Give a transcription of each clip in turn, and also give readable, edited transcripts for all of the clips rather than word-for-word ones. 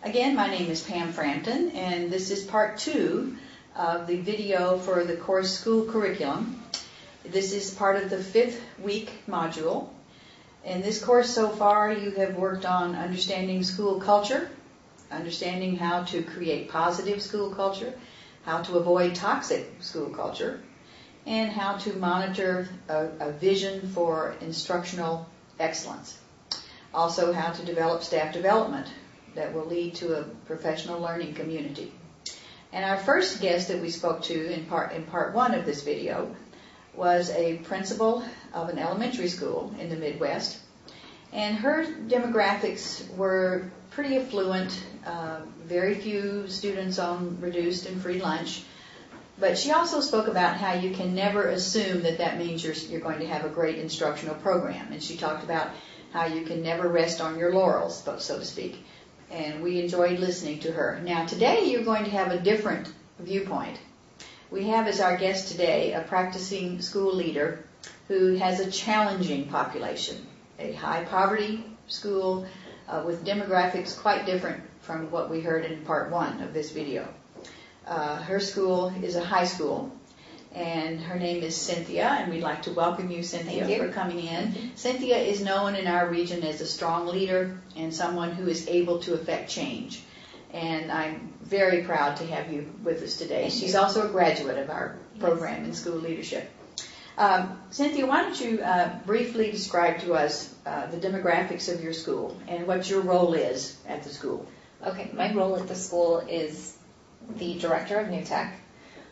Again, my name is Pam Frampton, and this is part 2 of the video for the course School Curriculum. This is part of the 5th week module. In this course so far, you have worked on understanding school culture, understanding how to create positive school culture, how to avoid toxic school culture, and how to monitor a vision for instructional excellence. Also, how to develop staff development that will lead to a professional learning community. And our first guest that we spoke to in part 1 of this video was a principal of an elementary school in the Midwest. And her demographics were pretty affluent, very few students on reduced and free lunch. But she also spoke about how you can never assume that means you're going to have a great instructional program. And she talked about how you can never rest on your laurels, so to speak. And we enjoyed listening to her. Now today you're going to have a different viewpoint. We have as our guest today a practicing school leader who has a challenging population, a high poverty school with demographics quite different from what we heard in part 1 of this video. Her school is a high school, and her name is Cynthia, and we'd like to welcome you, Cynthia, for coming in. Cynthia is known in our region as a strong leader and someone who is able to affect change. And I'm very proud to have you with us today. She's also a graduate of our program in school leadership. Cynthia, why don't you briefly describe to us the demographics of your school and what your role is at the school? Okay, my role at the school is the director of New Tech,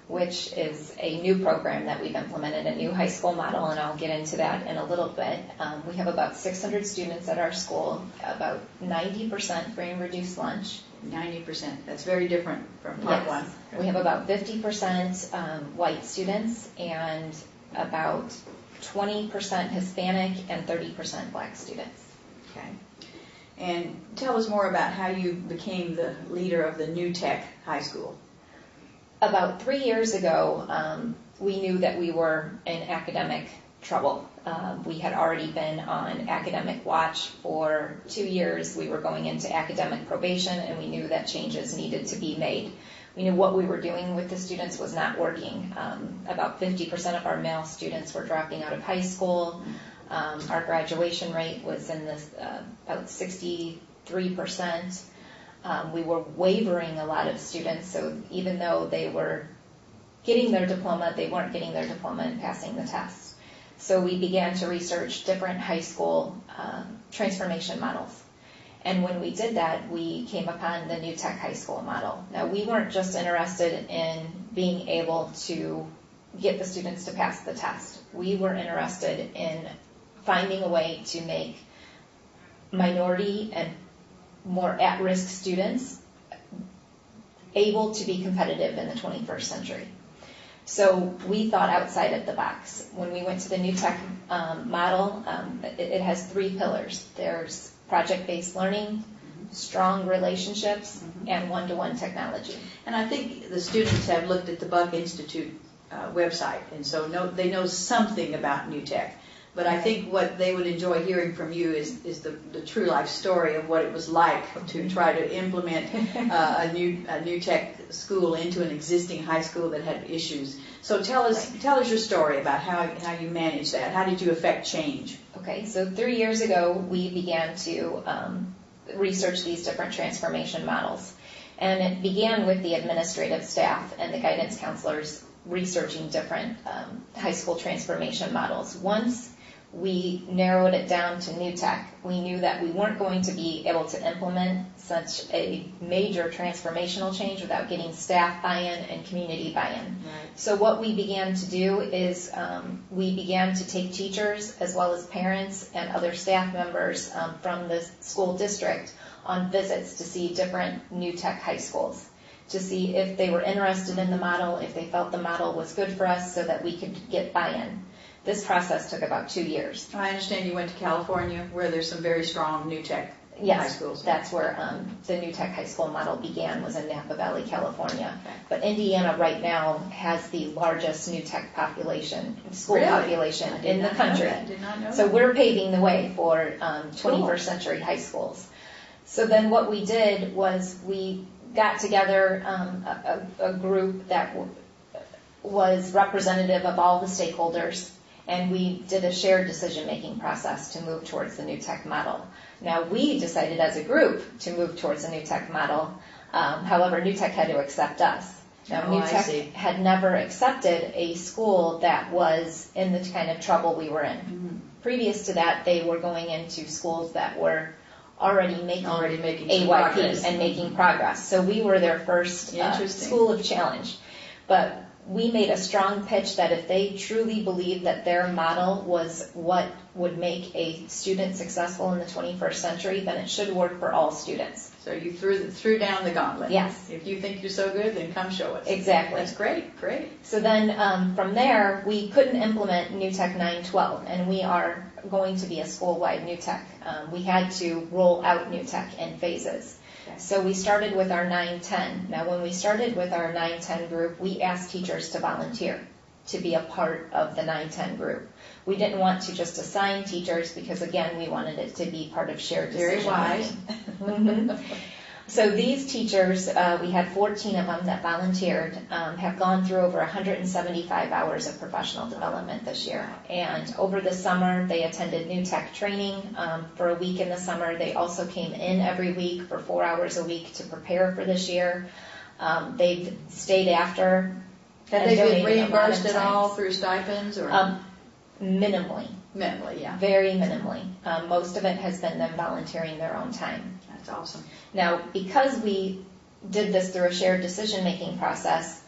which is a new program that we've implemented, a new high school model, and I'll get into that in a little bit. We have about 600 students at our school, about 90% free and reduced lunch. 90%. That's very different from part 1. We have about 50% white students and about 20% Hispanic and 30% black students. Okay. And tell us more about how you became the leader of the New Tech High School. About 3 years ago, we knew that we were in academic trouble. We had already been on academic watch for 2 years. We were going into academic probation, and we knew that changes needed to be made. We knew what we were doing with the students was not working. About 50% of our male students were dropping out of high school. Our graduation rate was in this about 63%. We were wavering a lot of students, so even though they were getting their diploma, they weren't getting their diploma and passing the test. So we began to research different high school transformation models. And when we did that, we came upon the New Tech High School model. Now, we weren't just interested in being able to get the students to pass the test. We were interested in finding a way to make minority and more at-risk students able to be competitive in the 21st century. So we thought outside of the box. When we went to the New Tech model, it has 3 pillars. There's project-based learning, strong relationships, and one-to-one technology. And I think the students have looked at the Buck Institute website, and so they know something about New Tech. But I think what they would enjoy hearing from you is the true life story of what it was like to try to implement a new tech school into an existing high school that had issues. So tell us your story about how you managed that. How did you affect change? Okay, so 3 years ago we began to research these different transformation models. And it began with the administrative staff and the guidance counselors researching different high school transformation models. Once we narrowed it down to New Tech, we knew that we weren't going to be able to implement such a major transformational change without getting staff buy-in and community buy-in. Right. So what we began to do is we began to take teachers as well as parents and other staff members from the school district on visits to see different New Tech high schools, to see if they were interested in the model, if they felt the model was good for us so that we could get buy-in. This process took about 2 years. I understand you went to California, where there's some very strong New Tech high schools. Yes, that's where the New Tech High School model began, was in Napa Valley, California. Okay. But Indiana right now has the largest New Tech school population in the country. Did not know so that. We're paving the way for 21st century high schools. So then what we did was we got together a group that was representative of all the stakeholders, and we did a shared decision-making process to move towards the new tech model. Now, we decided as a group to move towards a new tech model. However, New Tech had to accept us. Now, New Tech had never accepted a school that was in the kind of trouble we were in. Mm-hmm. Previous to that, they were going into schools that were already making AYP progress. And making progress. So we were their first school of challenge. But we made a strong pitch that if they truly believed that their model was what would make a student successful in the 21st century, then it should work for all students. So you threw down the gauntlet. Yes. If you think you're so good, then come show us. Exactly. That's great. So then from there, we couldn't implement New Tech 912, and we are going to be a school-wide New Tech. We had to roll out New Tech in phases. Okay. So we started with our 910. Now, when we started with our 910 group, we asked teachers to volunteer to be a part of the 910 group. We didn't want to just assign teachers because, again, we wanted it to be part of shared decision-making. Very wise. Mm-hmm. So these teachers, we had 14 of them that volunteered, have gone through over 175 hours of professional development this year. And over the summer, they attended New Tech training for a week in the summer. They also came in every week for 4 hours a week to prepare for this year. They've stayed after. Have they been reimbursed at all through stipends? Or minimally. Minimally, yeah. Very minimally. Most of it has been them volunteering their own time. That's awesome. Now, because we did this through a shared decision-making process,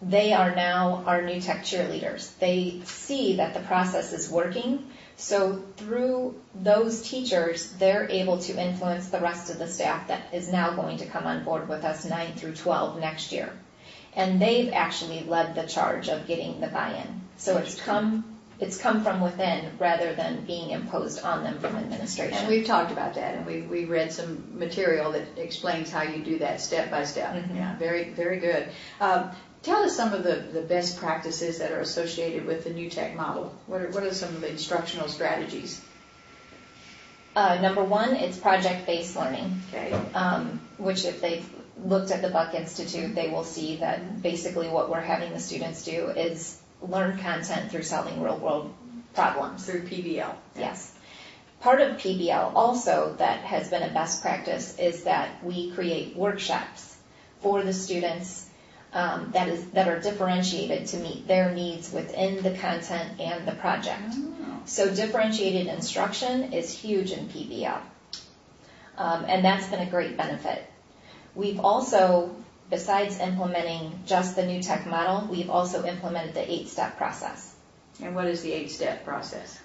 they are now our New Tech cheerleaders. They see that the process is working, so through those teachers, they're able to influence the rest of the staff that is now going to come on board with us 9 through 12 next year. And they've actually led the charge of getting the buy-in. So it's come from within rather than being imposed on them from administration. And we've talked about that, and we read some material that explains how you do that step by step. Mm-hmm. Yeah, very, very good. Tell us some of the best practices that are associated with the New Tech model. What are some of the instructional strategies? Number one, it's project-based learning. Okay. Which if they've looked at the Buck Institute, they will see that basically what we're having the students do is learn content through solving real-world problems. Through PBL. Yes. Part of PBL also that has been a best practice is that we create workshops for the students that are differentiated to meet their needs within the content and the project. Oh. So differentiated instruction is huge in PBL. And that's been a great benefit. We've also, besides implementing just the New Tech model, we've also implemented the 8-step process. And what is the 8-step process?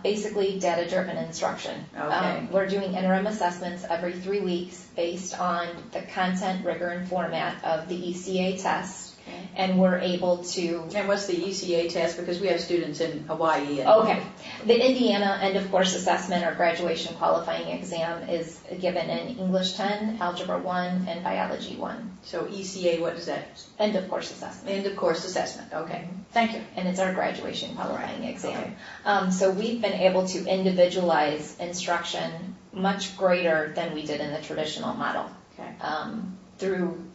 Basically, data-driven instruction. Okay. We're doing interim assessments every 3 weeks based on the content, rigor, and format of the ECA test. Okay. And we're able to... And what's the ECA test? Because we have students in Hawaii. Okay. The Indiana end-of-course assessment or graduation qualifying exam is given in English 10, Algebra 1, and Biology 1. So ECA, what is that? End-of-course assessment. End-of-course assessment. Okay. Thank you. And it's our graduation qualifying exam. Okay. So we've been able to individualize instruction much greater than we did in the traditional model. Okay. Through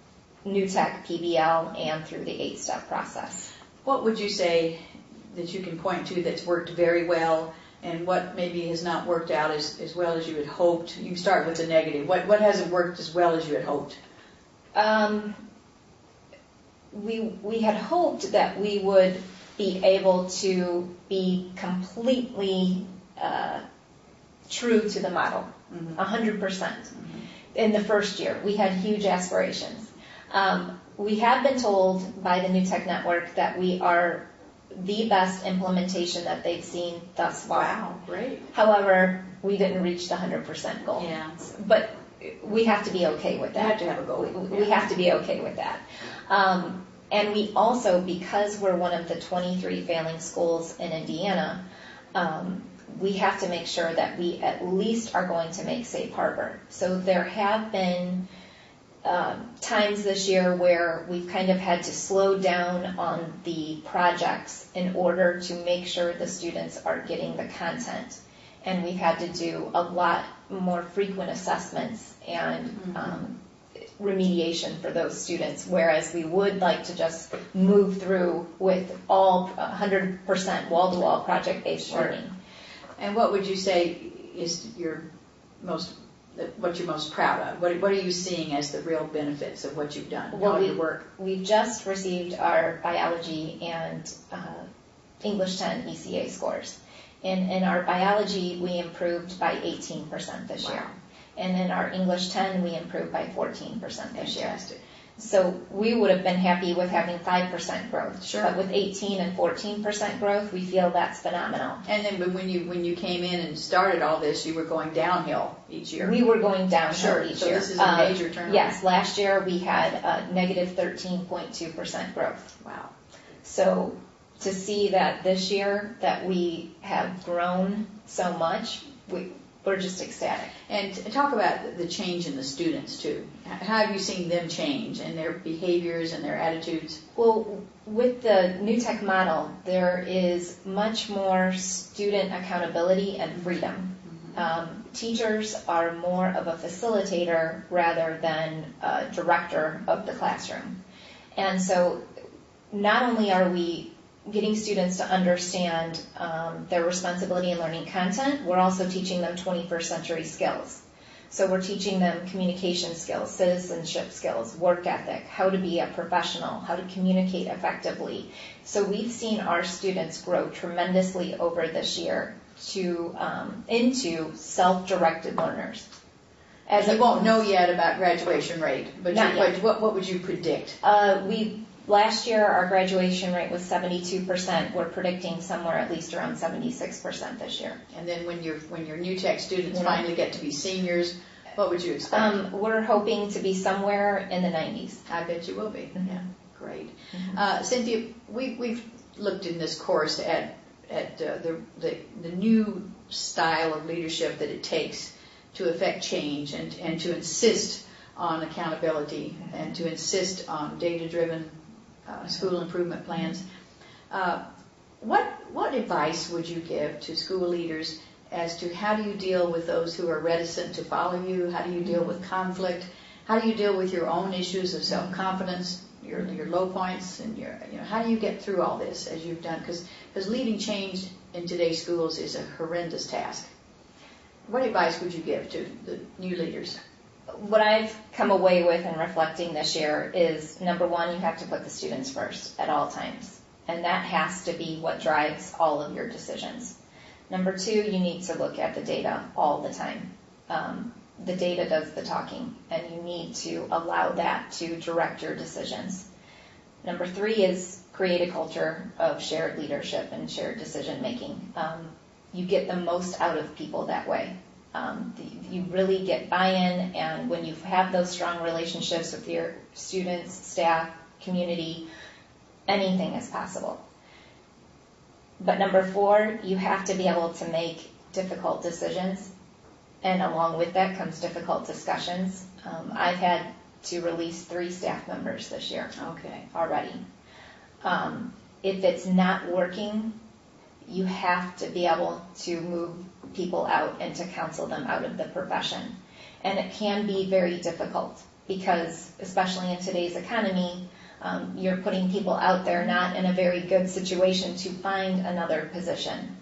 New Tech, PBL, and through the 8-step process. What would you say that you can point to that's worked very well, and what maybe has not worked out as well as you had hoped? You can start with the negative. What hasn't worked as well as you had hoped? We had hoped that we would be able to be completely true to the model, 100%. In the first year, we had huge aspirations. We have been told by the New Tech Network that we are the best implementation that they've seen thus far. Wow, great. However, we didn't reach the 100% goal. Yeah. But we have to be okay with that. You have to have a goal. We have to be okay with that. And we also, because we're one of the 23 failing schools in Indiana, we have to make sure that we at least are going to make Safe Harbor. So there have been times this year where we've kind of had to slow down on the projects in order to make sure the students are getting the content and we've had to do a lot more frequent assessments and remediation for those students, whereas we would like to just move through with all 100% wall-to-wall project-based learning. And what would you say is what you're most proud of? What are you seeing as the real benefits of what you've done? Well, your work? We've just received our biology and English 10 ECA scores. In our biology, we improved by 18% this year. And in our English 10, we improved by 14% this year. Fantastic. So we would have been happy with having 5% growth. Sure. But with 18 and 14% growth, we feel that's phenomenal. And then when you came in and started all this, you were going downhill each year. We were going downhill each so year. This is a major turnaround. Yes, last year we had a negative 13.2% growth. Wow. So to see that this year that we have grown so much, we're just ecstatic. And talk about the change in the students, too. How have you seen them change in their behaviors and their attitudes? Well, with the New Tech model, there is much more student accountability and freedom. Teachers are more of a facilitator rather than a director of the classroom. And so not only are we getting students to understand their responsibility in learning content, we're also teaching them 21st century skills. So we're teaching them communication skills, citizenship skills, work ethic, how to be a professional, how to communicate effectively. So we've seen our students grow tremendously over this year into self-directed learners. As you won't know yet about graduation rate, but yet. What would you predict? Last year, our graduation rate was 72%. We're predicting somewhere at least around 76% this year. And then when your New Tech students finally get to be seniors, what would you expect? We're hoping to be somewhere in the 90s. I bet you will be. Yeah, great. Cynthia, we've looked in this course at the new style of leadership that it takes to affect change and to insist on accountability and to insist on data-driven school improvement plans. What advice would you give to school leaders as to how do you deal with those who are reticent to follow you? How do you deal with conflict? How do you deal with your own issues of self-confidence, your low points, and how do you get through all this as you've done? Because leading change in today's schools is a horrendous task. What advice would you give to the new leaders? What I've come away with in reflecting this year is, number one, you have to put the students first at all times. And that has to be what drives all of your decisions. Number two, you need to look at the data all the time. The data does the talking, and you need to allow that to direct your decisions. Number three is create a culture of shared leadership and shared decision making. You get the most out of people that way. You really get buy-in, and when you have those strong relationships with your students, staff, community, anything is possible. But number four, you have to be able to make difficult decisions, and along with that comes difficult discussions. I've had to release 3 staff members this year already. If it's not working, you have to be able to move people out and to counsel them out of the profession. And it can be very difficult because, especially in today's economy, you're putting people out there not in a very good situation to find another position.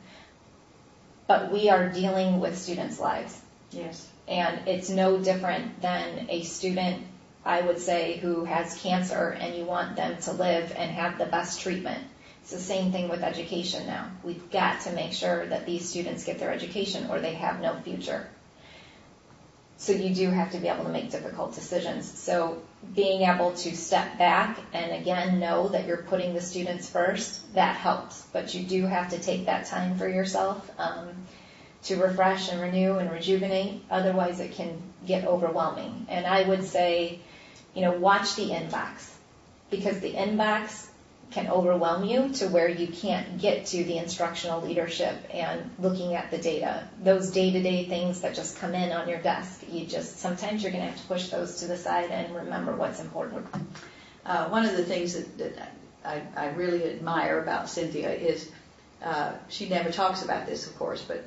But we are dealing with students' lives. Yes. And it's no different than a student, I would say, who has cancer and you want them to live and have the best treatment. It's the same thing with education now. We've got to make sure that these students get their education or they have no future. So you do have to be able to make difficult decisions. So being able to step back and again know that you're putting the students first, that helps. But you do have to take that time for yourself to refresh and renew and rejuvenate. Otherwise it can get overwhelming. And I would say, watch the inbox, because the inbox can overwhelm you to where you can't get to the instructional leadership and looking at the data. Those day-to-day things that just come in on your desk, sometimes you're going to have to push those to the side and remember what's important. One of the things that I really admire about Cynthia is she never talks about this, of course, but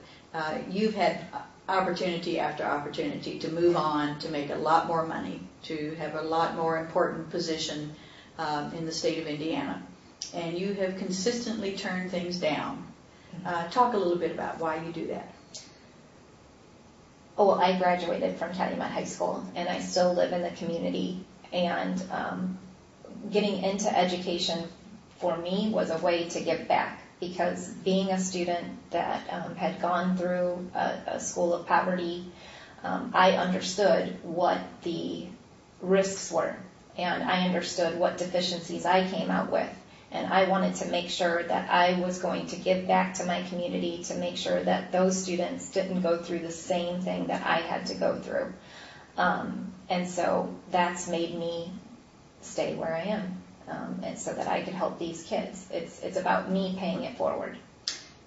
you've had opportunity after opportunity to move on, to make a lot more money, to have a lot more important position in the state of Indiana. And you have consistently turned things down. Talk a little bit about why you do that. Oh, well, I graduated from Calumet High School, and I still live in the community. And getting into education for me was a way to give back, because being a student that had gone through a school of poverty, I understood what the risks were, and I understood what deficiencies I came out with. And I wanted to make sure that I was going to give back to my community to make sure that those students didn't go through the same thing that I had to go through. And so that's made me stay where I am, and so that I could help these kids. It's about me paying it forward.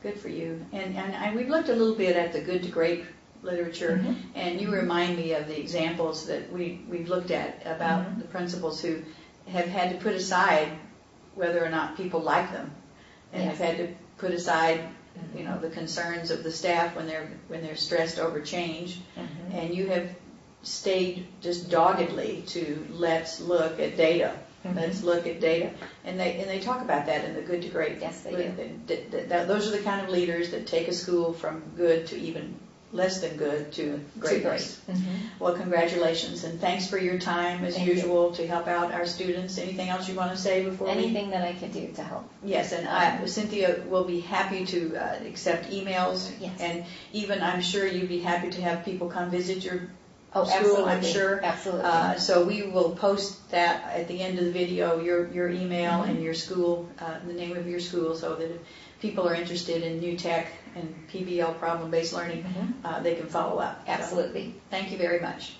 Good for you. And we've looked a little bit at the good to great literature, and you remind me of the examples that we've looked at about the principals who have had to put aside whether or not people like them, and have had to put aside, the concerns of the staff when they're stressed over change, and you have stayed just doggedly to let's look at data. Let's look at data, and they talk about that in the good to great. Yes, they do. Those are the kind of leaders that take a school from good to even less than good to greatness. Well, congratulations, and thanks for your time as usual to help out our students. Anything else you want to say before Anything that I could do to help. Yes, and Cynthia will be happy to accept emails, and even I'm sure you'd be happy to have people come visit your school, absolutely. I'm sure. Absolutely. So we will post that at the end of the video, your email and your school, the name of your school, so that if people are interested in new tech and PBL, problem-based learning, they can follow up. Absolutely. So, thank you very much.